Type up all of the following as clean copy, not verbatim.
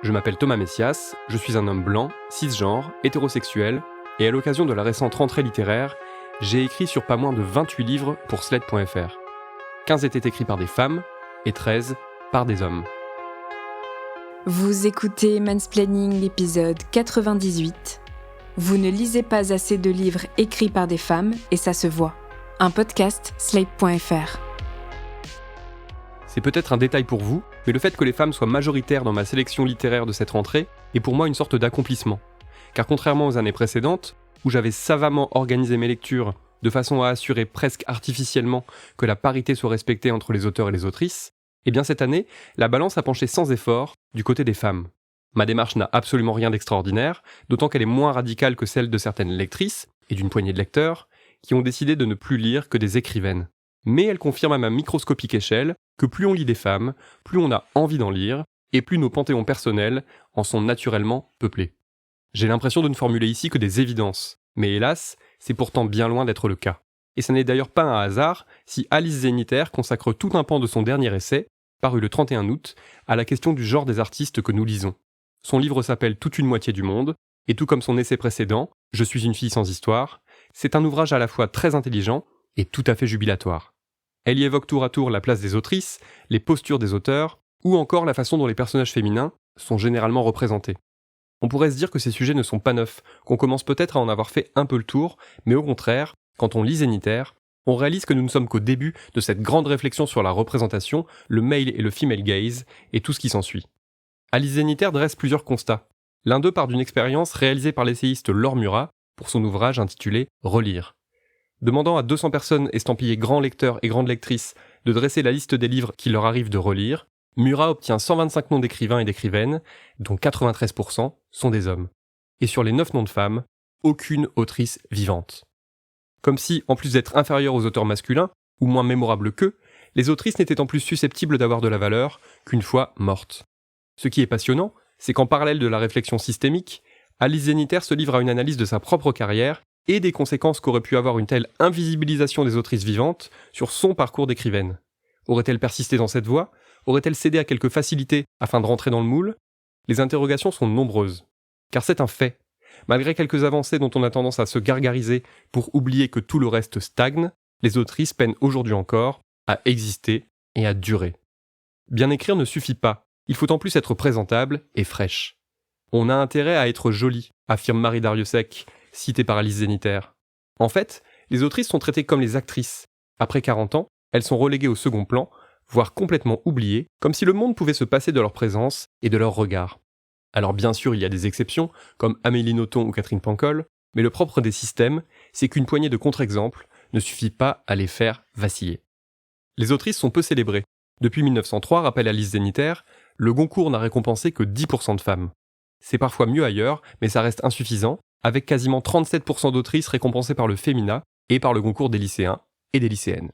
Je m'appelle Thomas Messias, je suis un homme blanc, cisgenre, hétérosexuel, et à l'occasion de la récente rentrée littéraire, j'ai écrit sur pas moins de 28 livres pour Slate.fr. 15 étaient écrits par des femmes, et 13 par des hommes. Vous écoutez Mansplaining, l'épisode 98. Vous ne lisez pas assez de livres écrits par des femmes, et ça se voit. Un podcast Slate.fr. C'est peut-être un détail pour vous, mais le fait que les femmes soient majoritaires dans ma sélection littéraire de cette rentrée est pour moi une sorte d'accomplissement. Car contrairement aux années précédentes, où j'avais savamment organisé mes lectures de façon à assurer presque artificiellement que la parité soit respectée entre les auteurs et les autrices, eh bien cette année, la balance a penché sans effort du côté des femmes. Ma démarche n'a absolument rien d'extraordinaire, d'autant qu'elle est moins radicale que celle de certaines lectrices, et d'une poignée de lecteurs, qui ont décidé de ne plus lire que des écrivaines. Mais elle confirme à ma microscopique échelle que plus on lit des femmes, plus on a envie d'en lire, et plus nos panthéons personnels en sont naturellement peuplés. J'ai l'impression de ne formuler ici que des évidences, mais hélas, c'est pourtant bien loin d'être le cas. Et ça n'est d'ailleurs pas un hasard si Alice Zeniter consacre tout un pan de son dernier essai, paru le 31 août, à la question du genre des artistes que nous lisons. Son livre s'appelle Toute une moitié du monde, et tout comme son essai précédent, Je suis une fille sans histoire, c'est un ouvrage à la fois très intelligent et tout à fait jubilatoire. Elle y évoque tour à tour la place des autrices, les postures des auteurs, ou encore la façon dont les personnages féminins sont généralement représentés. On pourrait se dire que ces sujets ne sont pas neufs, qu'on commence peut-être à en avoir fait un peu le tour, mais au contraire, quand on lit Zeniter, on réalise que nous ne sommes qu'au début de cette grande réflexion sur la représentation, le male et le female gaze, et tout ce qui s'ensuit. Alice Zeniter dresse plusieurs constats. L'un d'eux part d'une expérience réalisée par l'essayiste Laure Murat pour son ouvrage intitulé « Relire ». Demandant à 200 personnes estampillées grands lecteurs et grandes lectrices de dresser la liste des livres qu'il leur arrive de relire, Murat obtient 125 noms d'écrivains et d'écrivaines, dont 93% sont des hommes. Et sur les 9 noms de femmes, aucune autrice vivante. Comme si, en plus d'être inférieures aux auteurs masculins, ou moins mémorables qu'eux, les autrices n'étaient en plus susceptibles d'avoir de la valeur qu'une fois mortes. Ce qui est passionnant, c'est qu'en parallèle de la réflexion systémique, Alice Zeniter se livre à une analyse de sa propre carrière et des conséquences qu'aurait pu avoir une telle invisibilisation des autrices vivantes sur son parcours d'écrivaine. Aurait-elle persisté dans cette voie ? Aurait-elle cédé à quelques facilités afin de rentrer dans le moule ? Les interrogations sont nombreuses. Car c'est un fait. Malgré quelques avancées dont on a tendance à se gargariser pour oublier que tout le reste stagne, les autrices peinent aujourd'hui encore à exister et à durer. Bien écrire ne suffit pas. Il faut en plus être présentable et fraîche. On a intérêt à être jolie, affirme Marie Dariussec, citée par Alice Zeniter. En fait, les autrices sont traitées comme les actrices. Après 40 ans, elles sont reléguées au second plan, voire complètement oubliées, comme si le monde pouvait se passer de leur présence et de leur regard. Alors bien sûr, il y a des exceptions, comme Amélie Nothomb ou Catherine Pancol, mais le propre des systèmes, c'est qu'une poignée de contre-exemples ne suffit pas à les faire vaciller. Les autrices sont peu célébrées. Depuis 1903, rappelle Alice Zeniter, le Goncourt n'a récompensé que 10% de femmes. C'est parfois mieux ailleurs, mais ça reste insuffisant, avec quasiment 37% d'autrices récompensées par le Fémina et par le Goncourt des lycéens et des lycéennes.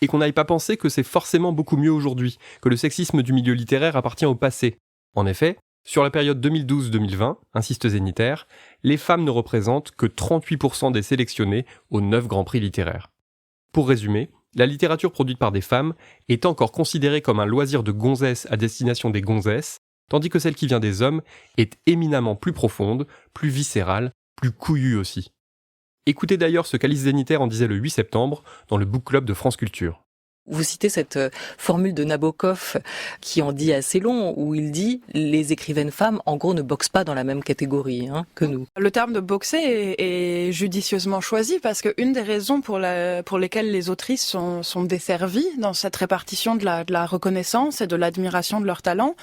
Et qu'on n'aille pas penser que c'est forcément beaucoup mieux aujourd'hui, que le sexisme du milieu littéraire appartient au passé. En effet, sur la période 2012-2020, insiste Zeniter, les femmes ne représentent que 38% des sélectionnés aux 9 grands prix littéraires. Pour résumer, la littérature produite par des femmes est encore considérée comme un loisir de gonzesses à destination des gonzesses, tandis que celle qui vient des hommes est éminemment plus profonde, plus viscérale, plus couillue aussi. Écoutez d'ailleurs ce qu'Alice Zeniter en disait le 8 septembre dans le Book Club de France Culture. Vous citez cette formule de Nabokov qui en dit assez long, où il dit « les écrivaines femmes, en gros, ne boxent pas dans la même catégorie que nous ». Le terme de boxer est judicieusement choisi parce qu'une des raisons pour lesquelles les autrices sont desservies dans cette répartition de la reconnaissance et de l'admiration de leur talent,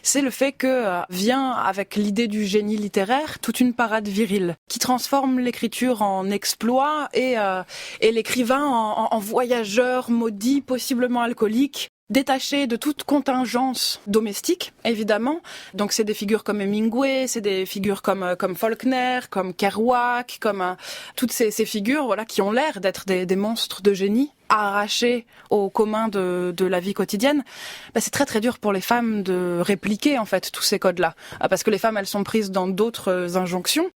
c'est le fait que vient avec l'idée du génie littéraire toute une parade virile qui transforme l'écriture en exploit et l'écrivain en voyageur maudit, possiblement alcoolique, détaché de toute contingence domestique, évidemment. Donc c'est des figures comme Hemingway, c'est des figures comme Faulkner, comme Kerouac, comme toutes ces figures voilà qui ont l'air d'être des monstres de génie arrachés au commun de la vie quotidienne. C'est très très dur pour les femmes de répliquer en fait tous ces codes-là, parce que les femmes elles sont prises dans d'autres injonctions.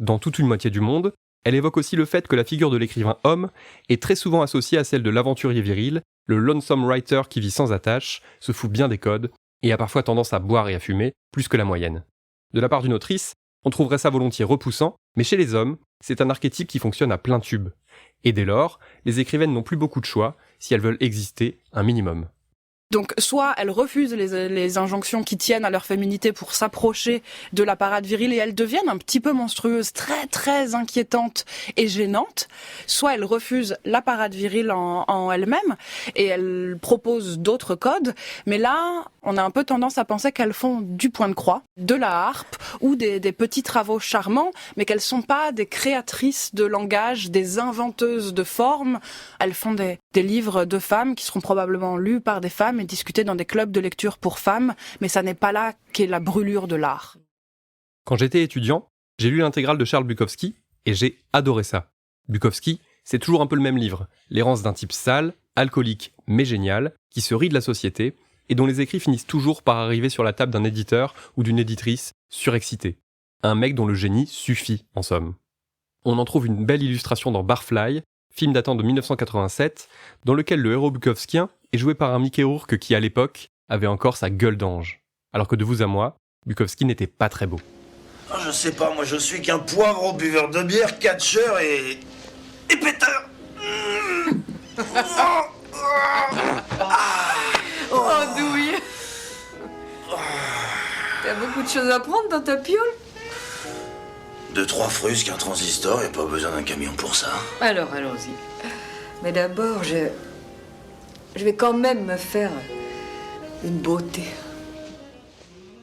Dans Toute une moitié du monde, elle évoque aussi le fait que la figure de l'écrivain homme est très souvent associée à celle de l'aventurier viril, le lonesome writer qui vit sans attache, se fout bien des codes, et a parfois tendance à boire et à fumer, plus que la moyenne. De la part d'une autrice, on trouverait ça volontiers repoussant, mais chez les hommes, c'est un archétype qui fonctionne à plein tube. Et dès lors, les écrivaines n'ont plus beaucoup de choix si elles veulent exister un minimum. Donc, soit elles refusent les injonctions qui tiennent à leur féminité pour s'approcher de la parade virile et elles deviennent un petit peu monstrueuses, très très inquiétantes et gênantes. Soit elles refusent la parade virile en elles-mêmes et elles proposent d'autres codes. Mais là, on a un peu tendance à penser qu'elles font du point de croix, de la harpe ou des petits travaux charmants, mais qu'elles sont pas des créatrices de langage, des inventeuses de formes. Elles font des livres de femmes qui seront probablement lus par des femmes et discuter dans des clubs de lecture pour femmes, mais ça n'est pas là qu'est la brûlure de l'art. Quand j'étais étudiant, j'ai lu l'intégrale de Charles Bukowski et j'ai adoré ça. Bukowski, c'est toujours un peu le même livre, l'errance d'un type sale, alcoolique mais génial, qui se rit de la société et dont les écrits finissent toujours par arriver sur la table d'un éditeur ou d'une éditrice surexcité. Un mec dont le génie suffit, en somme. On en trouve une belle illustration dans Barfly, film datant de 1987, dans lequel le héros bukowskien est joué par un Mickey Rourke qui, à l'époque, avait encore sa gueule d'ange. Alors que de vous à moi, Bukowski n'était pas très beau. Je sais pas, moi je suis qu'un poivre, buveur de bière, catcheur et péteur. Oh, douille. T'as beaucoup de choses à prendre dans ta piole? 2-3 frusques, un transistor, et pas besoin d'un camion pour ça. Alors, allons-y. Mais d'abord, je vais quand même me faire une beauté.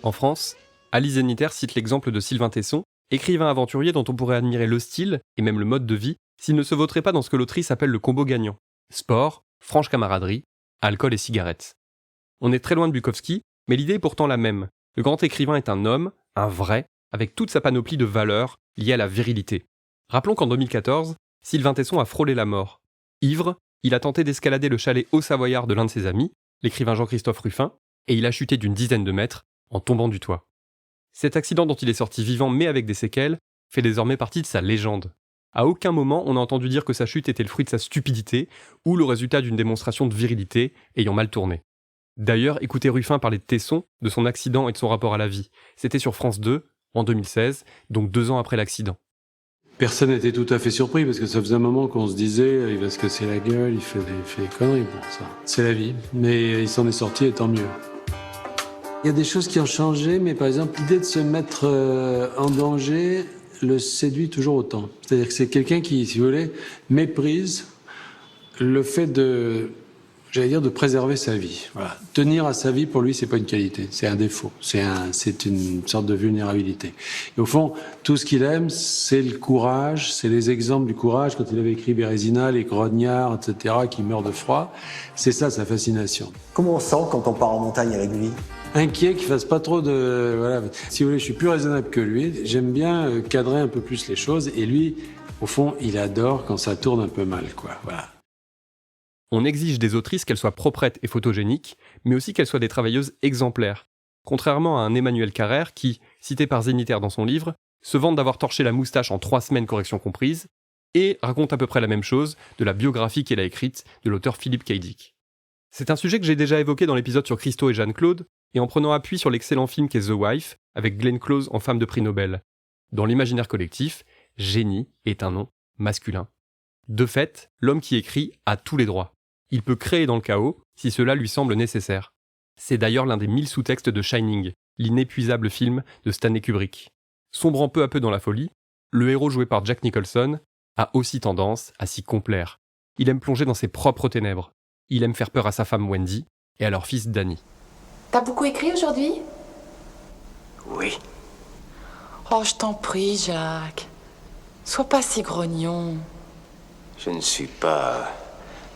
En France, Alice Zeniter cite l'exemple de Sylvain Tesson, écrivain aventurier dont on pourrait admirer le style et même le mode de vie s'il ne se vautrait pas dans ce que l'autrice appelle le combo gagnant. Sport, franche camaraderie, alcool et cigarettes. On est très loin de Bukowski, mais l'idée est pourtant la même. Le grand écrivain est un homme, un vrai, avec toute sa panoplie de valeurs liées à la virilité. Rappelons qu'en 2014, Sylvain Tesson a frôlé la mort. Ivre, il a tenté d'escalader le chalet haut-savoyard de l'un de ses amis, l'écrivain Jean-Christophe Ruffin, et il a chuté d'une dizaine de mètres en tombant du toit. Cet accident dont il est sorti vivant mais avec des séquelles fait désormais partie de sa légende. À aucun moment on a entendu dire que sa chute était le fruit de sa stupidité ou le résultat d'une démonstration de virilité ayant mal tourné. D'ailleurs, écoutez Ruffin parler de Tesson, de son accident et de son rapport à la vie. C'était sur France 2, en 2016, donc 2 ans après l'accident. Personne n'était tout à fait surpris parce que ça faisait un moment qu'on se disait il va se casser la gueule, il fait des conneries. Bon, ça, c'est la vie. Mais il s'en est sorti et tant mieux. Il y a des choses qui ont changé, mais par exemple, l'idée de se mettre en danger le séduit toujours autant. C'est-à-dire que c'est quelqu'un qui, si vous voulez, méprise le fait de préserver sa vie. Voilà. Tenir à sa vie, pour lui, c'est pas une qualité, c'est un défaut. C'est une sorte de vulnérabilité. Et au fond, tout ce qu'il aime, c'est le courage, c'est les exemples du courage. Quand il avait écrit Bérésina, les grognards, etc., qui meurent de froid, c'est ça sa fascination. Comment on sent quand on part en montagne avec lui ? Inquiet qu'il fasse pas trop de... Voilà. Si vous voulez, je suis plus raisonnable que lui. J'aime bien cadrer un peu plus les choses. Et lui, au fond, il adore quand ça tourne un peu mal, quoi. Voilà. On exige des autrices qu'elles soient proprettes et photogéniques, mais aussi qu'elles soient des travailleuses exemplaires. Contrairement à un Emmanuel Carrère qui, cité par Zeniter dans son livre, se vante d'avoir torché la moustache en 3 semaines correction comprise, et raconte à peu près la même chose de la biographie qu'elle a écrite de l'auteur Philippe K. Dick. C'est un sujet que j'ai déjà évoqué dans l'épisode sur Christo et Jeanne-Claude, et en prenant appui sur l'excellent film qu'est The Wife, avec Glenn Close en femme de prix Nobel. Dans l'imaginaire collectif, génie est un nom masculin. De fait, l'homme qui écrit a tous les droits. Il peut créer dans le chaos, si cela lui semble nécessaire. C'est d'ailleurs l'un des 1000 sous-textes de Shining, l'inépuisable film de Stanley Kubrick. Sombrant peu à peu dans la folie, le héros joué par Jack Nicholson a aussi tendance à s'y complaire. Il aime plonger dans ses propres ténèbres. Il aime faire peur à sa femme Wendy et à leur fils Danny. T'as beaucoup écrit aujourd'hui ? Oui. Oh, je t'en prie, Jacques. Sois pas si grognon. Je ne suis pas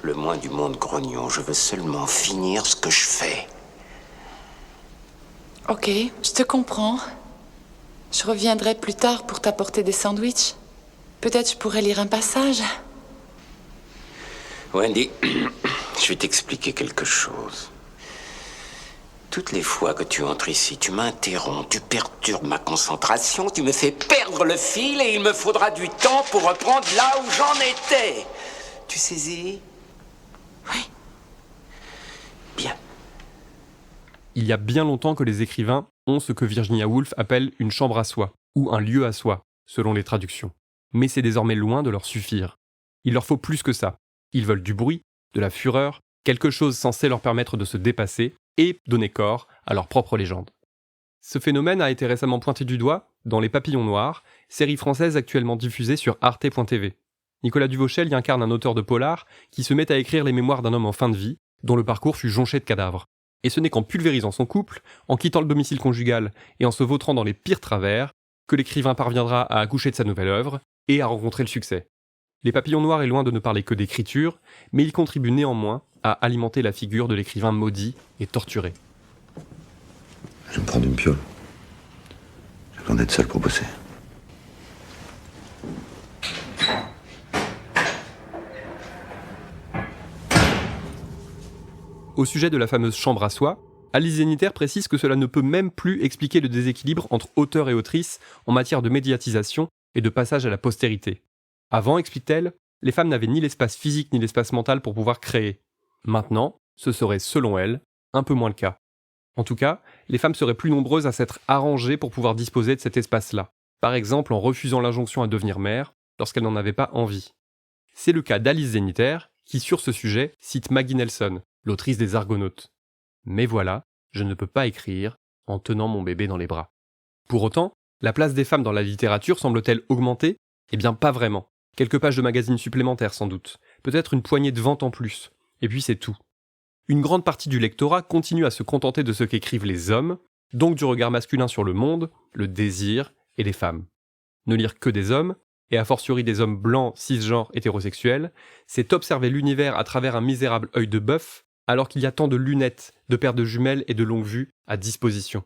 le moins du monde grognon. Je veux seulement finir ce que je fais. Ok, je te comprends. Je reviendrai plus tard pour t'apporter des sandwichs. Peut-être je pourrais lire un passage. Wendy, je vais t'expliquer quelque chose. Toutes les fois que tu entres ici, tu m'interromps, tu perturbes ma concentration, tu me fais perdre le fil et il me faudra du temps pour reprendre là où j'en étais. Tu saisis ? Oui. Bien. Il y a bien longtemps que les écrivains ont ce que Virginia Woolf appelle une chambre à soi, ou un lieu à soi, selon les traductions. Mais c'est désormais loin de leur suffire. Il leur faut plus que ça. Ils veulent du bruit, de la fureur, quelque chose censé leur permettre de se dépasser et donner corps à leur propre légende. Ce phénomène a été récemment pointé du doigt dans Les Papillons Noirs, série française actuellement diffusée sur arte.tv. Nicolas Duvauchel y incarne un auteur de polar qui se met à écrire les mémoires d'un homme en fin de vie, dont le parcours fut jonché de cadavres. Et ce n'est qu'en pulvérisant son couple, en quittant le domicile conjugal et en se vautrant dans les pires travers, que l'écrivain parviendra à accoucher de sa nouvelle œuvre et à rencontrer le succès. Les Papillons Noirs est loin de ne parler que d'écriture, mais il contribue néanmoins à alimenter la figure de l'écrivain maudit et torturé. Je vais me prendre une piole. J'ai besoin d'être seul pour bosser. Au sujet de la fameuse chambre à soi, Alice Zeniter précise que cela ne peut même plus expliquer le déséquilibre entre auteur et autrice en matière de médiatisation et de passage à la postérité. Avant, explique-t-elle, les femmes n'avaient ni l'espace physique ni l'espace mental pour pouvoir créer. Maintenant, ce serait, selon elle, un peu moins le cas. En tout cas, les femmes seraient plus nombreuses à s'être arrangées pour pouvoir disposer de cet espace-là. Par exemple en refusant l'injonction à devenir mère lorsqu'elles n'en avaient pas envie. C'est le cas d'Alice Zeniter, qui sur ce sujet cite Maggie Nelson, l'autrice des Argonautes. Mais voilà, je ne peux pas écrire en tenant mon bébé dans les bras. Pour autant, la place des femmes dans la littérature semble-t-elle augmenter ? Eh bien pas vraiment. Quelques pages de magazines supplémentaires sans doute, peut-être une poignée de ventes en plus, et puis c'est tout. Une grande partie du lectorat continue à se contenter de ce qu'écrivent les hommes, donc du regard masculin sur le monde, le désir et les femmes. Ne lire que des hommes, et a fortiori des hommes blancs, cisgenres, hétérosexuels, c'est observer l'univers à travers un misérable œil de bœuf, alors qu'il y a tant de lunettes, de paires de jumelles et de longues vues à disposition.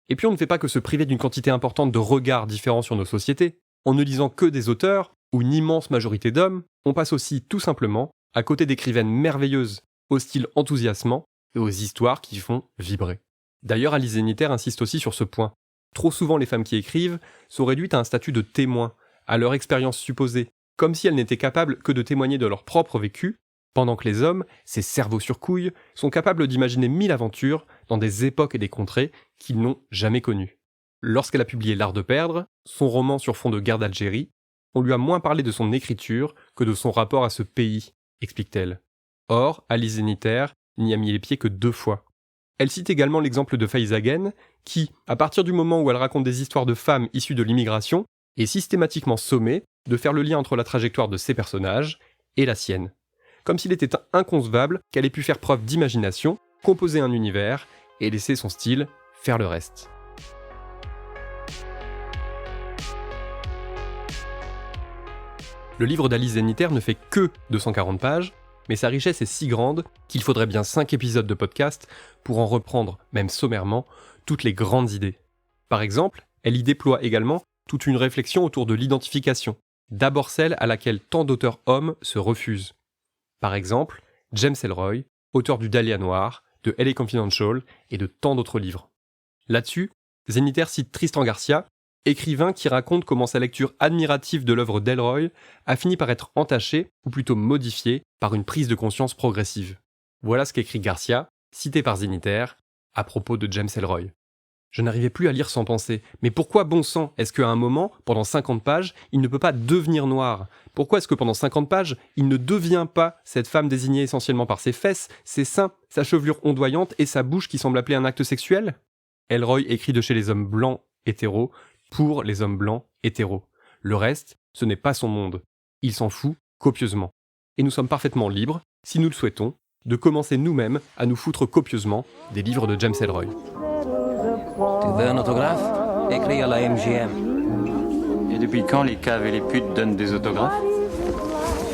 Et puis on ne fait pas que se priver d'une quantité importante de regards différents sur nos sociétés. En ne lisant que des auteurs, ou une immense majorité d'hommes, on passe aussi tout simplement à côté d'écrivaines merveilleuses, au style enthousiasmant et aux histoires qui font vibrer. D'ailleurs, Alice Zeniter insiste aussi sur ce point. Trop souvent, les femmes qui écrivent sont réduites à un statut de témoin, à leur expérience supposée, comme si elles n'étaient capables que de témoigner de leur propre vécu, pendant que les hommes, ces cerveaux sur couilles, sont capables d'imaginer 1000 aventures dans des époques et des contrées qu'ils n'ont jamais connues. Lorsqu'elle a publié L'Art de perdre, son roman sur fond de guerre d'Algérie, on lui a moins parlé de son écriture que de son rapport à ce pays, explique-t-elle. Or, Alice Zeniter n'y a mis les pieds que 2 fois. Elle cite également l'exemple de Faiza Guène, qui, à partir du moment où elle raconte des histoires de femmes issues de l'immigration, est systématiquement sommée de faire le lien entre la trajectoire de ses personnages et la sienne. Comme s'il était inconcevable qu'elle ait pu faire preuve d'imagination, composer un univers et laisser son style faire le reste. Le livre d'Alice Zeniter ne fait que 240 pages, mais sa richesse est si grande qu'il faudrait bien 5 épisodes de podcast pour en reprendre, même sommairement, toutes les grandes idées. Par exemple, elle y déploie également toute une réflexion autour de l'identification, d'abord celle à laquelle tant d'auteurs hommes se refusent. Par exemple, James Ellroy, auteur du Dahlia Noir, de LA Confidential et de tant d'autres livres. Là-dessus, Zeniter cite Tristan Garcia, écrivain qui raconte comment sa lecture admirative de l'œuvre d'Ellroy a fini par être entachée, ou plutôt modifiée, par une prise de conscience progressive. Voilà ce qu'écrit Garcia, cité par Zeniter, à propos de James Ellroy. Je n'arrivais plus à lire sans penser. Mais pourquoi, bon sang, est-ce qu'à un moment, pendant 50 pages, il ne peut pas devenir noir ? Pourquoi est-ce que pendant 50 pages, il ne devient pas cette femme désignée essentiellement par ses fesses, ses seins, sa chevelure ondoyante et sa bouche qui semble appeler un acte sexuel ? Ellroy écrit de chez les hommes blancs hétéros pour les hommes blancs hétéros. Le reste, ce n'est pas son monde. Il s'en fout copieusement. Et nous sommes parfaitement libres, si nous le souhaitons, de commencer nous-mêmes à nous foutre copieusement des livres de James Ellroy. Tu veux un autographe ? Écris à la MGM. Et depuis quand les caves et les putes donnent des autographes ?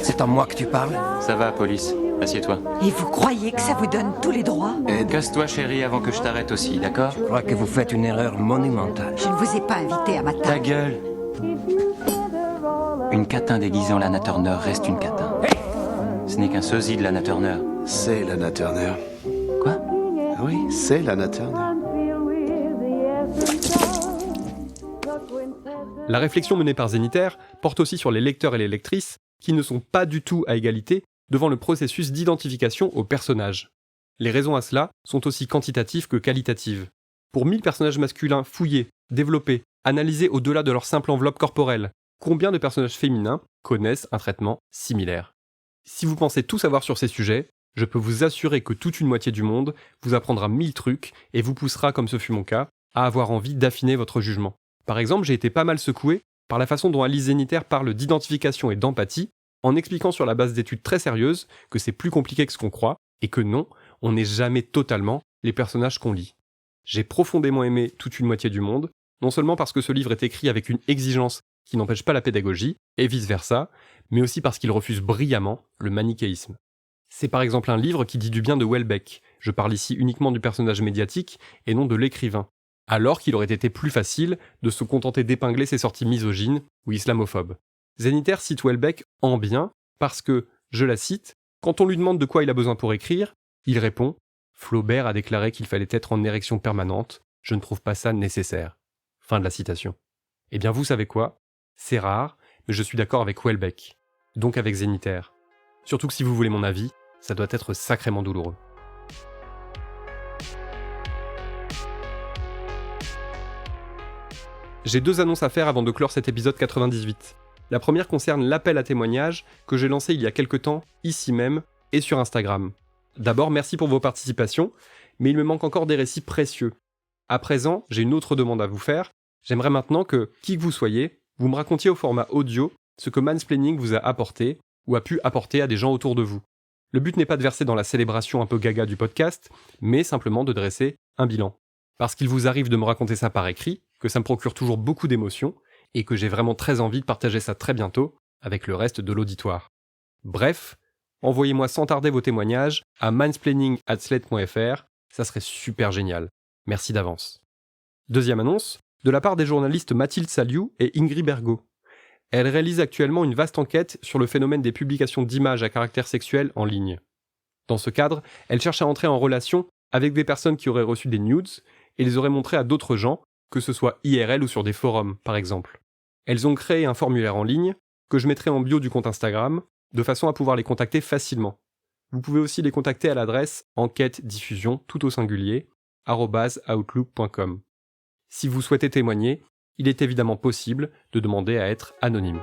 C'est à moi que tu parles ? Ça va, police. Assieds-toi. Et vous croyez que ça vous donne tous les droits ? Casse-toi, chérie, avant que je t'arrête aussi, d'accord ? Je crois que vous faites une erreur monumentale. Je ne vous ai pas invité à ma table. Ta gueule ! Une catin déguisée en Lana Turner reste une catin. Ce n'est qu'un sosie de Lana Turner. C'est Lana Turner. Quoi ? Oui, c'est Lana Turner. La réflexion menée par Zeniter porte aussi sur les lecteurs et les lectrices qui ne sont pas du tout à égalité devant le processus d'identification au personnage. Les raisons à cela sont aussi quantitatives que qualitatives. Pour 1000 personnages masculins fouillés, développés, analysés au-delà de leur simple enveloppe corporelle, combien de personnages féminins connaissent un traitement similaire? Si vous pensez tout savoir sur ces sujets, je peux vous assurer que toute une moitié du monde vous apprendra 1000 trucs et vous poussera, comme ce fut mon cas, à avoir envie d'affiner votre jugement. Par exemple, j'ai été pas mal secoué par la façon dont Alice Zeniter parle d'identification et d'empathie, en expliquant sur la base d'études très sérieuses que c'est plus compliqué que ce qu'on croit, et que non, on n'est jamais totalement les personnages qu'on lit. J'ai profondément aimé toute une moitié du monde, non seulement parce que ce livre est écrit avec une exigence qui n'empêche pas la pédagogie, et vice-versa, mais aussi parce qu'il refuse brillamment le manichéisme. C'est par exemple un livre qui dit du bien de Houellebecq, je parle ici uniquement du personnage médiatique et non de l'écrivain, alors qu'il aurait été plus facile de se contenter d'épingler ses sorties misogynes ou islamophobes. Zeniter cite Houellebecq en bien parce que, je la cite, quand on lui demande de quoi il a besoin pour écrire, il répond « Flaubert a déclaré qu'il fallait être en érection permanente, je ne trouve pas ça nécessaire. » Fin de la citation. Eh bien vous savez quoi? C'est rare, mais je suis d'accord avec Houellebecq, donc avec Zeniter. Surtout que si vous voulez mon avis, ça doit être sacrément douloureux. J'ai 2 annonces à faire avant de clore cet épisode 98. La première concerne l'appel à témoignages que j'ai lancé il y a quelques temps, ici même, et sur Instagram. D'abord, merci pour vos participations, mais il me manque encore des récits précieux. À présent, j'ai une autre demande à vous faire. J'aimerais maintenant que, qui que vous soyez, vous me racontiez au format audio ce que Mansplaining vous a apporté, ou a pu apporter à des gens autour de vous. Le but n'est pas de verser dans la célébration un peu gaga du podcast, mais simplement de dresser un bilan. Parce qu'il vous arrive de me raconter ça par écrit, que ça me procure toujours beaucoup d'émotions, et que j'ai vraiment très envie de partager ça très bientôt avec le reste de l'auditoire. Bref, envoyez-moi sans tarder vos témoignages à mansplaining@slate.fr, ça serait super génial. Merci d'avance. Deuxième annonce, de la part des journalistes Mathilde Saliou et Ingrid Bergot. Elles réalisent actuellement une vaste enquête sur le phénomène des publications d'images à caractère sexuel en ligne. Dans ce cadre, elles cherchent à entrer en relation avec des personnes qui auraient reçu des nudes et les auraient montrées à d'autres gens, que ce soit IRL ou sur des forums, par exemple. Elles ont créé un formulaire en ligne, que je mettrai en bio du compte Instagram, de façon à pouvoir les contacter facilement. Vous pouvez aussi les contacter à l'adresse enquête-diffusion, tout au singulier, @outlook.com. Si vous souhaitez témoigner, il est évidemment possible de demander à être anonyme.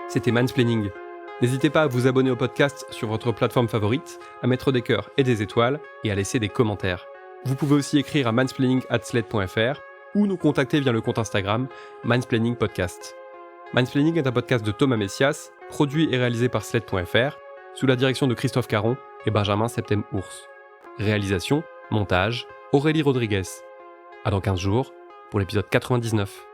C'était Mansplaining. N'hésitez pas à vous abonner au podcast sur votre plateforme favorite, à mettre des cœurs et des étoiles, et à laisser des commentaires. Vous pouvez aussi écrire à mansplaining@slate.fr ou nous contacter via le compte Instagram Mansplaining Podcast. Mansplaining est un podcast de Thomas Messias, produit et réalisé par slate.fr, sous la direction de Christophe Caron et Benjamin Septem-Ours. Réalisation, montage, Aurélie Rodriguez. À dans 15 jours pour l'épisode 99.